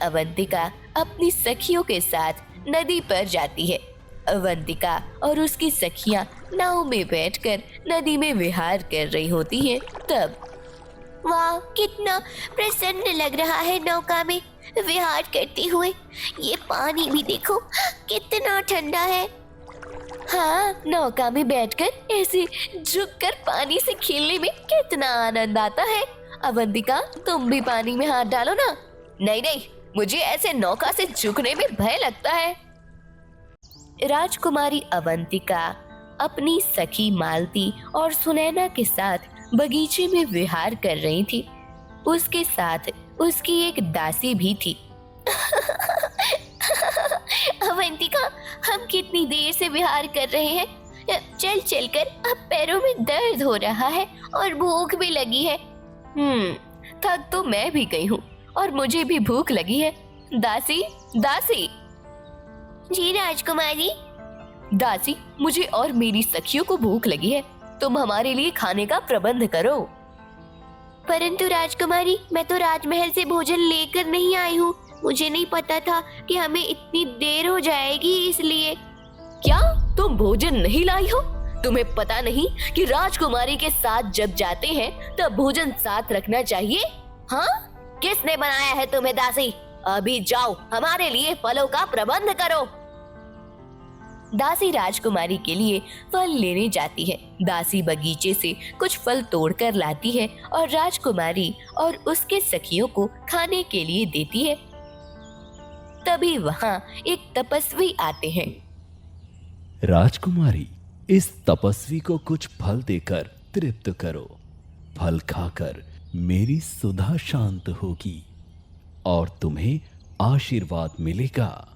अवंतिका अपनी सखियों के साथ नदी पर जाती है। अवंतिका और उसकी सखियां नाव में बैठकर नदी में विहार कर रही होती हैं। तब वाह, कितना प्रसन्न लग रहा है नौका में विहार करते हुए। ये पानी भी देखो कितना ठंडा है। हाँ, नौका में बैठकर ऐसे झुककर पानी से खेलने में कितना आनंद आता है। अवंतिका, तुम भी पानी में हाथ डालो ना। नहीं नहीं, मुझे ऐसे नौका से झुकने में भय लगता है। राजकुमारी अवंतिका अपनी सखी मालती और सुनैना के साथ बगीचे में विहार कर रही थी। उसके साथ उसकी एक दासी भी थी। अवंतिका, हम कितनी देर से विहार कर रहे हैं। चल चल कर अब पैरों में दर्द हो रहा है और भूख भी लगी है। थक तो मैं भी गई हूँ और मुझे भी भूख लगी है। दासी, दासी। जी राजकुमारी। दासी, मुझे और मेरी सखियों को भूख लगी है, तुम हमारे लिए खाने का प्रबंध करो। परंतु राजकुमारी, मैं तो राजमहल से भोजन लेकर नहीं आई हूँ। मुझे नहीं पता था कि हमें इतनी देर हो जाएगी, इसलिए। क्या तुम भोजन नहीं लाई हो? तुम्हें पता नहीं कि राजकुमारी के साथ जब जाते हैं तब भोजन साथ रखना चाहिए? हाँ, किसने बनाया है तुम्हें दासी? अभी जाओ हमारे लिए फलों का प्रबंध करो। दासी राजकुमारी के लिए फल लेने जाती है। दासी बगीचे से कुछ फल तोड़कर लाती है और राजकुमारी और उसके सखियों को खाने के लिए देती है। तभी वहाँ एक तपस्वी आते हैं। राजकुमारी, इस तपस्वी को कुछ फल देकर तृप्त करो। फल खाकर मेरी सुधा शांत होगी और तुम्हें आशीर्वाद मिलेगा।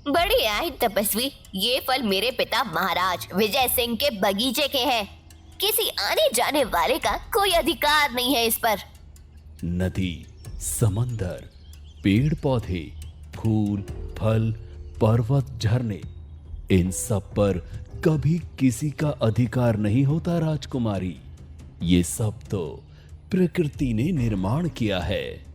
बढ़िया है तपस्वी, ये फल मेरे पिता महाराज विजय सिंह के बगीचे के हैं। किसी आने जाने वाले का कोई अधिकार नहीं है इस पर। नदी, समंदर, पेड़ पौधे, फूल, फल, पर्वत, झरने, इन सब पर कभी किसी का अधिकार नहीं होता राजकुमारी। ये सब तो प्रकृति ने निर्माण किया है।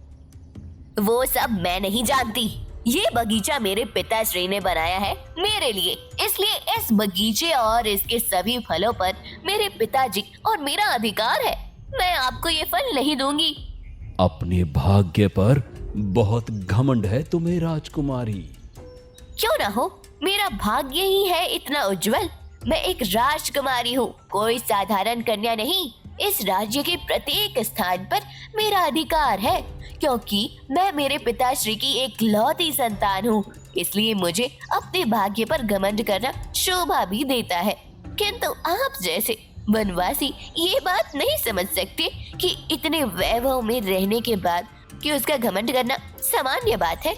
वो सब मैं नहीं जानती। ये बगीचा मेरे पिताश्री ने बनाया है मेरे लिए, इसलिए इस बगीचे और इसके सभी फलों पर मेरे पिताजी और मेरा अधिकार है। मैं आपको ये फल नहीं दूंगी। अपने भाग्य पर बहुत घमंड है तुम्हें राजकुमारी। क्यों ना हो, मेरा भाग्य ही है इतना उज्जवल। मैं एक राजकुमारी हूँ, कोई साधारण कन्या नहीं। इस राज्य के प्रत्येक स्थान पर मेरा अधिकार है, क्योंकि मैं मेरे पिताश्री की एक लौती संतान हूँ। इसलिए मुझे अपने भाग्य पर घमंड करना शोभा भी देता है। किंतु आप जैसे वनवासी ये बात नहीं समझ सकते कि इतने वैभव में रहने के बाद कि उसका घमंड करना सामान्य बात है।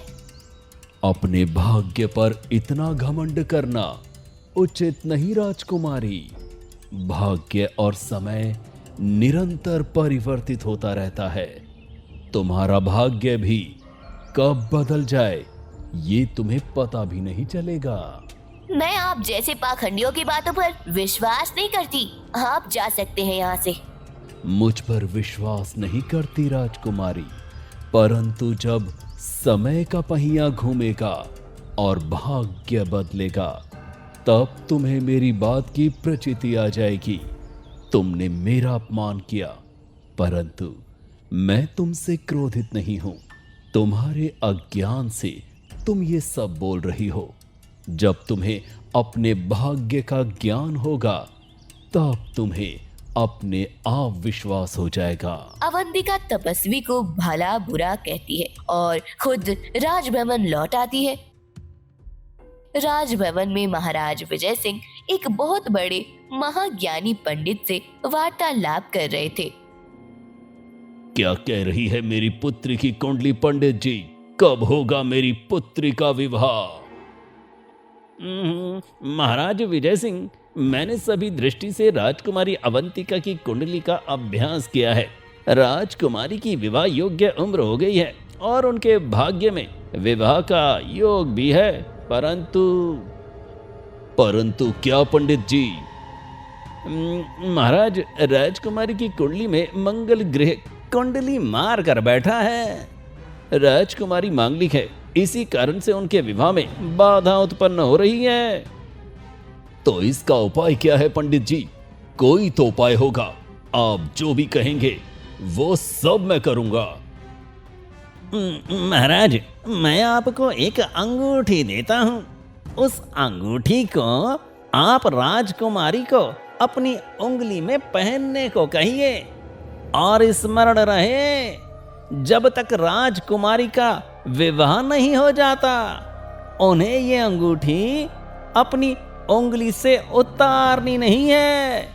अपने भाग्य पर इतना घमंड करना उचित नहीं राजकुमारी। भाग्य और समय निरंतर परिवर्तित होता रहता है। तुम्हारा भाग्य भी कब बदल जाए ये तुम्हें पता भी नहीं चलेगा। मैं आप जैसे पाखंडियों की बातों पर विश्वास नहीं करती। आप जा सकते हैं यहाँ से। मुझ पर विश्वास नहीं करती राजकुमारी, परंतु जब समय का पहिया घूमेगा और भाग्य बदलेगा तब तुम्हें मेरी बात की प्रचिति आ जाएगी। तुमने मेरा अपमान किया, परंतु मैं तुमसे क्रोधित नहीं हूं। तुम्हारे अज्ञान से तुम ये सब बोल रही हो। जब तुम्हें अपने भाग्य का ज्ञान होगा तब तुम्हें अपने आप विश्वास हो जाएगा। अवंतिका तपस्वी को भला बुरा कहती है और खुद राजभवन लौट आती है। राजभवन में महाराज विजय सिंह एक बहुत बड़े महाज्ञानी पंडित से वार्तालाप कर रहे थे। क्या कह रही है मेरी पुत्री की कुंडली पंडित जी? कब होगा मेरी पुत्री का विवाह? महाराज विजय सिंह, मैंने सभी दृष्टि से राजकुमारी अवंतिका की कुंडली का अभ्यास किया है। राजकुमारी की विवाह योग्य उम्र हो गई है और उनके भाग्य में विवाह का योग भी है, परंतु क्या पंडित जी? महाराज, राजकुमारी की कुंडली में मंगल ग्रह कुंडली मार कर बैठा है। राजकुमारी मांगलिक है, इसी कारण से उनके विवाह में बाधा उत्पन्न हो रही है। तो इसका उपाय क्या है पंडित जी? कोई तो उपाय होगा। आप जो भी कहेंगे वो सब मैं करूंगा। महाराज, मैं आपको एक अंगूठी देता हूँ। उस अंगूठी को आप राजकुमारी को अपनी उंगली में पहनने को कहिए और स्मरण रहे, जब तक राजकुमारी का विवाह नहीं हो जाता उन्हें ये अंगूठी अपनी उंगली से उतारनी नहीं है।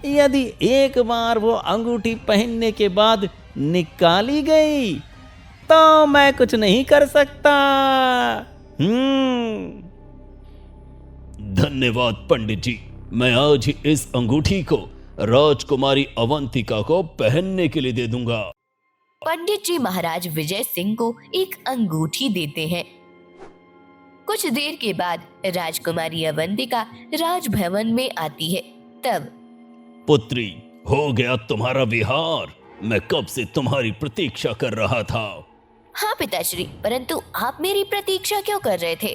यदि एक बार वो अंगूठी पहनने के बाद निकाली गई तो मैं कुछ नहीं कर सकता। धन्यवाद पंडित जी। मैं आज ही इस अंगूठी को राजकुमारी अवंतिका को पहनने के लिए दे दूंगा। पंडित जी महाराज विजय सिंह को एक अंगूठी देते हैं। कुछ देर के बाद राजकुमारी अवंतिका राजभवन में आती है। तब पुत्री, हो गया तुम्हारा विहार। मैं कब से तुम्हारी प्रतीक्षा कर रहा था। हाँ पिताश्री, परंतु आप मेरी प्रतीक्षा क्यों कर रहे थे?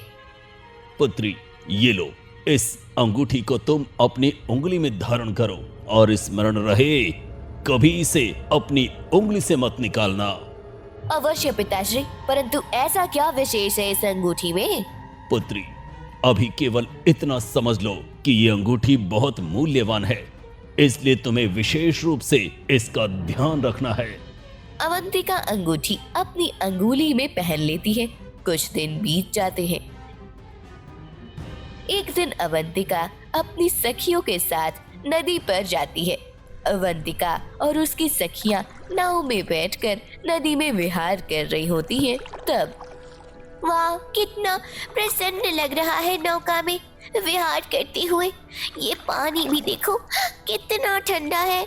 पुत्री, ये लो, इस अंगूठी को तुम अपनी उंगली में धारण करो और स्मरण रहे, कभी इसे अपनी उंगली से मत निकालना। अवश्य पिताश्री, परंतु ऐसा क्या विशेष है इस अंगूठी में? पुत्री, अभी केवल इतना समझ लो कि ये अंगूठी बहुत मूल्यवान है, इसलिए तुम्हें विशेष रूप से इसका ध्यान रखना है। अवंतिका अंगूठी अपनी अंगुली में पहन लेती है। कुछ दिन बीत जाते हैं। एक दिन अवंतिका अपनी सखियों के साथ नदी पर जाती है। अवंतिका और उसकी सखियां नाव में बैठकर नदी में विहार कर रही होती हैं। तब वाह, कितना प्रसन्न लग रहा है नौका में विहार करते हुए। ये पानी भी देखो कितना ठंडा है।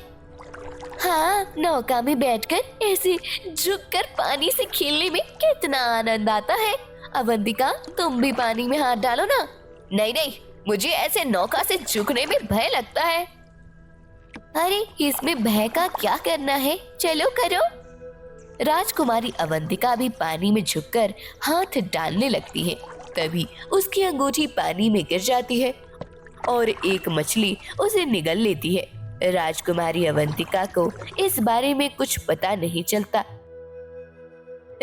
हाँ, नौका में बैठकर ऐसे झुककर पानी से खेलने में कितना आनंद आता है। अवंतिका, तुम भी पानी में हाथ डालो ना। नहीं नहीं, मुझे ऐसे नौका से झुकने में भय लगता है। अरे, इसमें भय का क्या करना है, चलो करो। राजकुमारी अवंतिका भी पानी में झुककर हाथ डालने लगती है। तभी उसकी अंगूठी पानी में गिर जाती है और एक मछली उसे निगल लेती है। राजकुमारी अवंतिका को इस बारे में कुछ पता नहीं चलता।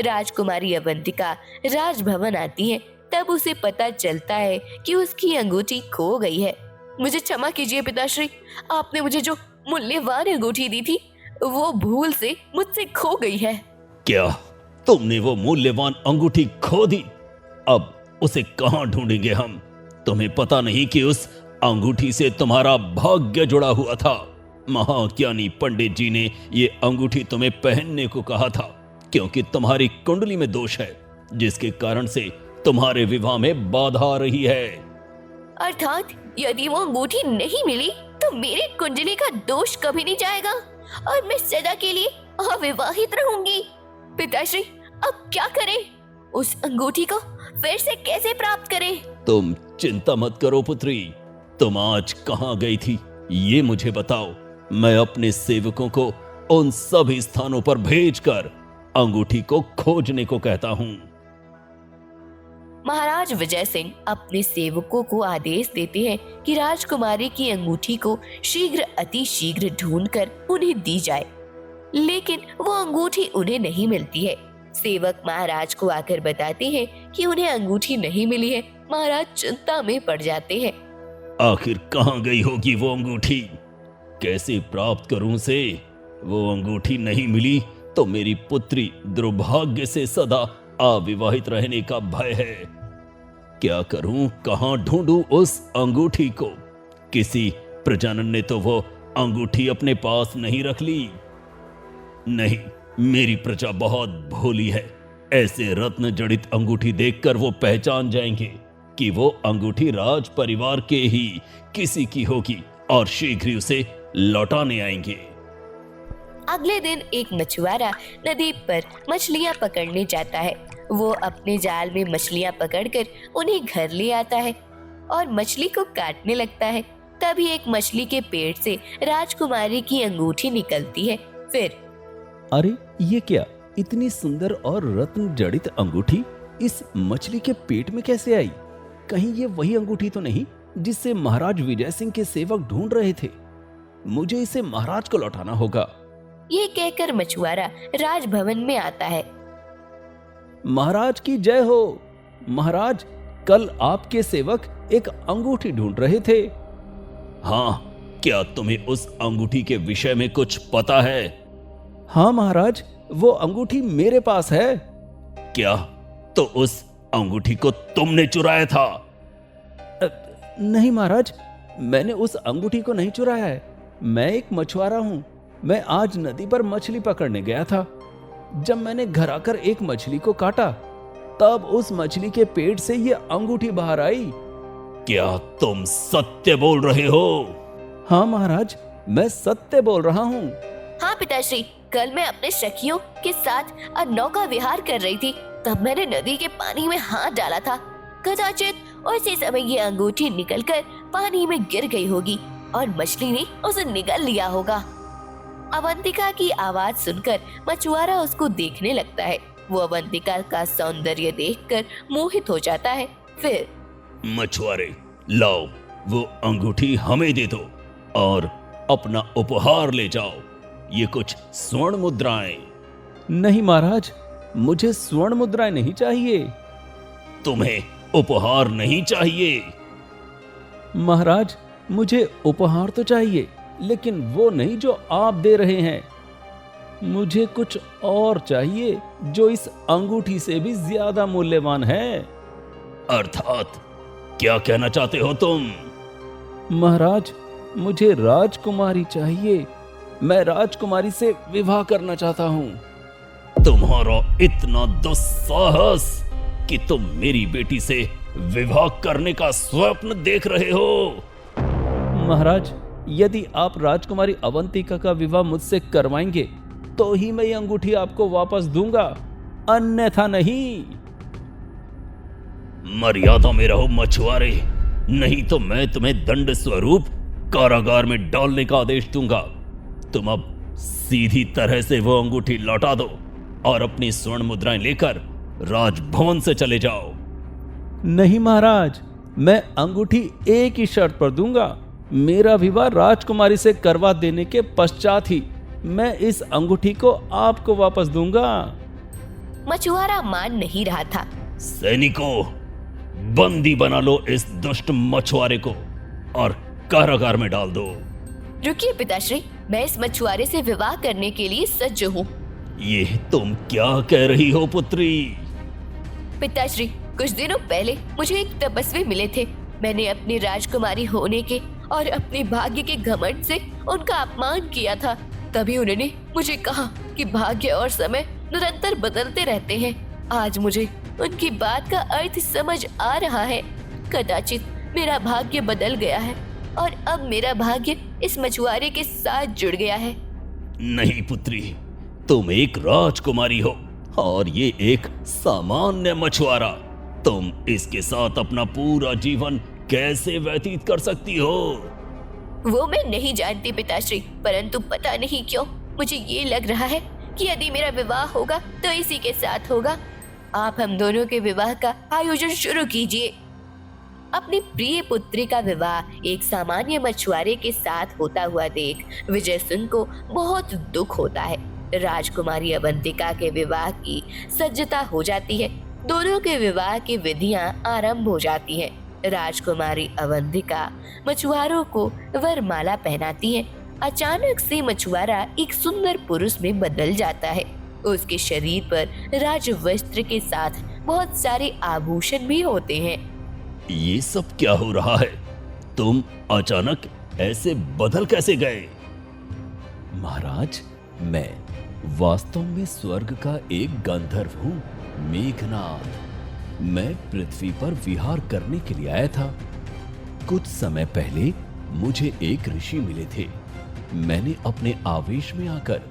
राजकुमारी अवंतिका राजभवन आती है। तब उसे पता चलता है कि उसकी अंगूठी खो गई है। मुझे क्षमा कीजिए पिताश्री, आपने मुझे जो मूल्यवान अंगूठी दी थी वो भूल से मुझसे खो गई है। क्या तुमने वो मूल्यवान अंगूठी खो दी? अब उसे कहाँ ढूंढेंगे हम? तुम्हें पता नहीं कि उस अंगूठी से तुम्हारा भाग्य जुड़ा हुआ था। महाज्ञानी पंडित जी ने ये अंगूठी तुम्हें पहनने को कहा था, क्योंकि तुम्हारी कुंडली में दोष है, जिसके कारण से तुम्हारे विवाह में बाधा आ रही है। अर्थात यदि वो अंगूठी नहीं मिली तो मेरी कुंडली का दोष कभी नहीं जाएगा और मैं सदा के लिए अविवाहित रहूंगी। पिताश्री, अब क्या करें? उस अंगूठी को फिर से कैसे प्राप्त करें? तुम चिंता मत करो पुत्री। तुम आज कहाँ गई थी ये मुझे बताओ। मैं अपने सेवकों को उन सभी स्थानों पर भेजकर अंगूठी को खोजने को कहता हूँ। महाराज विजय सिंह अपने सेवकों को आदेश देते हैं कि राजकुमारी की अंगूठी को शीघ्र अति शीघ्र ढूंढकर उन्हें दी जाए, लेकिन वो अंगूठी उन्हें नहीं मिलती है। सेवक महाराज को आकर बताते हैं कि उन्हें अंगूठी नहीं मिली है। महाराज चिंता में पड़ जाते हैं। आखिर कहाँ गई होगी वो अंगूठी? कैसे प्राप्त करूं उसे? वो अंगूठी नहीं मिली तो मेरी पुत्री दुर्भाग्य से सदा अविवाहित रहने का भय है। क्या करूं, कहां ढूंढूं उस अंगूठी को? किसी प्रजानन ने तो वो अंगूठी अपने पास नहीं रख ली। नहीं, मेरी प्रजा बहुत भोली है। ऐसे रत्न जड़ित अंगूठी देखकर वो पहचान जाएंगे कि वो अंगूठी राज परिवार के ही किसी की होगी और शीघ्र ही उसे लौटाने आएंगे। अगले दिन एक मछुआरा नदी पर मछलियां पकड़ने जाता है। वो अपने जाल में मछलियां पकड़कर उन्हें घर ले आता है और मछली को काटने लगता है। तभी एक मछली के पेट से राजकुमारी की अंगूठी निकलती है। फिर अरे ये क्या? इतनी सुंदर और रत्न जड़ित अंगूठी इस मछली के पेट में कैसे आई? कहीं ये वही अंगूठी तो नहीं जिससे महाराज विजय सिंह के सेवक ढूंढ रहे थे? मुझे इसे महाराज को लौटाना होगा। ये कहकर मछुआरा राजभवन में आता है। महाराज की जय हो। महाराज, कल आपके सेवक एक अंगूठी ढूंढ रहे थे। हाँ, क्या तुम्हें उस अंगूठी के विषय में कुछ पता है? हाँ महाराज, वो अंगूठी मेरे पास है। क्या तो उस अंगूठी को तुमने चुराया था? नहीं महाराज, मैंने उस अंगूठी को नहीं चुराया है। मैं एक मछुआरा हूँ। मैं आज नदी पर मछली पकड़ने गया था। जब मैंने घर आकर एक मछली को काटा, तब उस मछली के पेट से ये अंगूठी बाहर आई। क्या तुम सत्य बोल रहे हो? हाँ महाराज, मैं सत्य बोल रहा हूँ। हाँ पिताश्री, कल मैं अपने सखियों के साथ नौका विहार कर रही थी, तब मैंने नदी के पानी में हाथ डाला था। कदाचित उसी समय ये अंगूठी निकलकर पानी में गिर गई होगी और मछली ने उसे निगल लिया होगा। अवंतिका की आवाज सुनकर मछुआरा उसको देखने लगता है। वो अवंतिका का सौंदर्य देखकर मोहित हो जाता है। फिर मछुआरे, लाओ वो अंगूठी हमें दे दो और अपना उपहार ले जाओ। ये कुछ स्वर्ण मुद्राएं। नहीं महाराज, मुझे स्वर्ण मुद्राएं नहीं चाहिए। तुम्हें उपहार नहीं चाहिए? महाराज, मुझे उपहार तो चाहिए, लेकिन वो नहीं जो आप दे रहे हैं। मुझे कुछ और चाहिए जो इस अंगूठी से भी ज्यादा मूल्यवान है। अर्थात क्या कहना चाहते हो तुम? महाराज, मुझे राजकुमारी चाहिए। मैं राजकुमारी से विवाह करना चाहता हूँ। तुम्हारा इतना दुस्साहस कि तुम मेरी बेटी से विवाह करने का स्वप्न देख रहे हो? महाराज, यदि आप राजकुमारी अवंतिका का विवाह मुझसे करवाएंगे तो ही मैं ये अंगूठी आपको वापस दूंगा, अन्यथा नहीं। मर्यादा में रहो मछुआरे, नहीं तो मैं तुम्हें दंड स्वरूप कारागार में डालने का आदेश दूंगा। तुम अब सीधी तरह से वो अंगूठी लौटा दो और अपनी स्वर्ण मुद्राएं लेकर राजभवन से चले जाओ। नहीं महाराज, मैं अंगूठी एक ही शर्त पर दूंगा। मेरा विवाह राजकुमारी से करवा देने के पश्चात ही मैं इस अंगूठी को आपको वापस दूंगा। मछुआरा मान नहीं रहा था। सैनिकों, बंदी बना लो इस दुष्ट मछुआरे को और कारागार में डाल दो। रुकिए पिताश्री, मैं इस मछुआरे से विवाह करने के लिए सज्ज हूँ। ये तुम क्या कह रही हो पुत्री? पिताश्री, कुछ दिनों पहले मुझे एक तपस्वी मिले थे। मैंने अपनी राजकुमारी होने के और अपने भाग्य के घमंड से उनका अपमान किया था। तभी उन्होंने मुझे कहा कि भाग्य और समय निरंतर बदलते रहते हैं। आज मुझे उनकी बात का अर्थ समझ आ रहा है। कदाचित मेरा भाग्य बदल गया है और अब मेरा भाग्य इस मछुआरे के साथ जुड़ गया है। नहीं पुत्री, तुम एक राजकुमारी हो और ये एक सामान्य मछुआरा। तुम इसके साथ अपना पूरा जीवन कैसे व्यतीत कर सकती हो? वो मैं नहीं जानती पिताश्री, परंतु पता नहीं क्यों मुझे ये लग रहा है कि यदि मेरा विवाह होगा तो इसी के साथ होगा। आप हम दोनों के विवाह का आयोजन शुरू कीजिए। अपनी प्रिय पुत्री का विवाह एक सामान्य मछुआरे के साथ होता हुआ देख विजय सिंह को बहुत दुख होता है। राजकुमारी अवंतिका के विवाह की सज्जता हो जाती है। दोनों के विवाह की विधियां आरंभ हो जाती हैं। राजकुमारी अवंतिका मछुआरों को वरमाला पहनाती है। अचानक से मछुआरा एक सुंदर पुरुष में बदल जाता है। उसके शरीर पर राजवस्त्र के साथ बहुत सारे आभूषण भी होते हैं। ये सब क्या हो रहा है? तुम अचानक ऐसे बदल कैसे गए? महाराज, मैं वास्तव में स्वर्ग का एक गंधर्व हूँ, मेघनाद। मैं पृथ्वी पर विहार करने के लिए आया था। कुछ समय पहले मुझे एक ऋषि मिले थे। मैंने अपने आवेश में आकर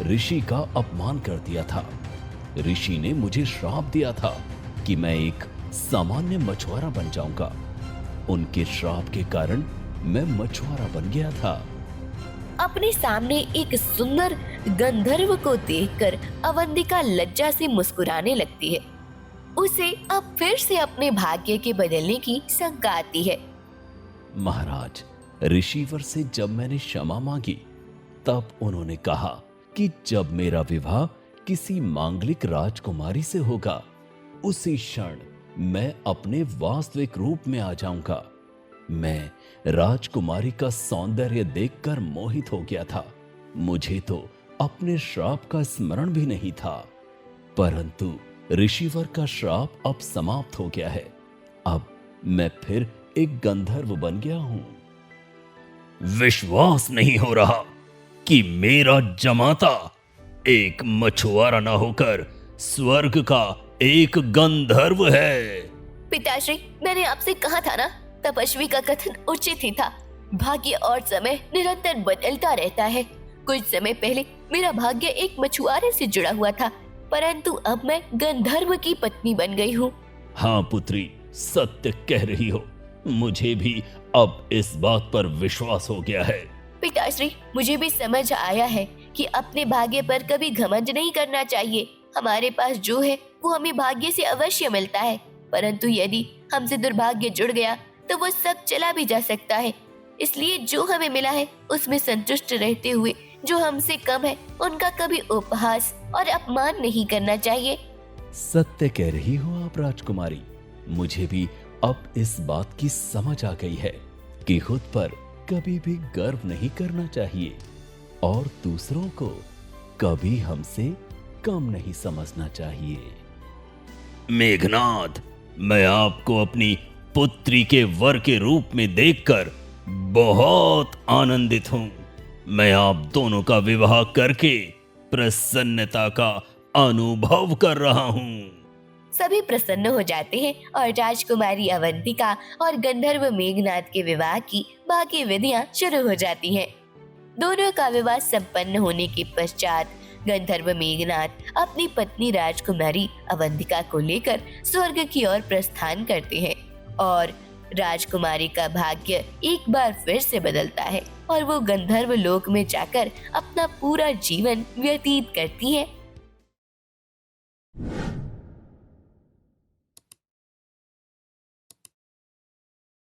ऋषि का अपमान कर दिया था। ऋषि ने मुझे श्राप दिया था कि मैं एक सामान्य मछुआरा बन जाऊंगा। उनके श्राप के कारण मैं मछुआरा बन गया था। अपने सामने एक सुंदर गंधर्व को देखकर अवंतिका लज्जा से मुस्कुराने लगती है। उसे अब फिर से अपने भाग्य के बदलने की शंका आती है। महाराज, ऋषिवर से जब मैंने क्षमा मांगी तब उन्होंने कहा कि जब मेरा विवाह किसी मांगलिक राजकुमारी से होगा उसी क्षण मैं अपने वास्तविक रूप में आ जाऊंगा। मैं राजकुमारी का सौंदर्य देखकर मोहित हो गया था। मुझे तो अपने श्राप का स्मरण भी नहीं था, परंतु ऋषिवर का श्राप अब समाप्त हो गया है। अब मैं फिर एक गंधर्व बन गया हूं। विश्वास नहीं हो रहा कि मेरा जमाता एक मछुआरा न होकर स्वर्ग का एक गंधर्व है। पिताश्री, मैंने आपसे कहा था ना, तपस्वी का कथन उचित ही था। भाग्य और समय निरंतर बदलता रहता है। कुछ समय पहले मेरा भाग्य एक मछुआरे से जुड़ा हुआ था, परंतु अब मैं गंधर्व की पत्नी बन गई हूँ। हाँ पुत्री, सत्य कह रही हो। मुझे भी अब इस बात पर विश्वास हो गया है। पिताश्री, मुझे भी समझ आया है कि अपने भाग्य पर कभी घमंड नहीं करना चाहिए। हमारे पास जो है वो हमें भाग्य से अवश्य मिलता है, परंतु यदि हमसे दुर्भाग्य जुड़ गया तो वो सब चला भी जा सकता है। इसलिए जो हमें मिला है उसमें संतुष्ट रहते हुए जो हमसे कम है उनका कभी उपहास और अपमान नहीं करना चाहिए। सत्य कह रही हो आप राजकुमारी। मुझे भी अब इस बात की समझ आ गई है कि खुद पर कभी भी गर्व नहीं करना चाहिए और दूसरों को कभी हमसे कम नहीं समझना चाहिए। मेघनाद, मैं आपको अपनी पुत्री के वर के रूप में देखकर बहुत आनंदित हूं। मैं आप दोनों का विवाह करके प्रसन्नता का अनुभव कर रहा हूं। सभी प्रसन्न हो जाते हैं और राजकुमारी अवंतिका और गंधर्व मेघनाद के विवाह की बाकी विधियां शुरू हो जाती हैं। दोनों का विवाह संपन्न होने के पश्चात गंधर्व मेघनाद अपनी पत्नी राजकुमारी अवंतिका को लेकर स्वर्ग की ओर प्रस्थान करते हैं और राजकुमारी का भाग्य एक बार फिर से बदलता है और वो गंधर्व लोक में जाकर अपना पूरा जीवन व्यतीत करती है।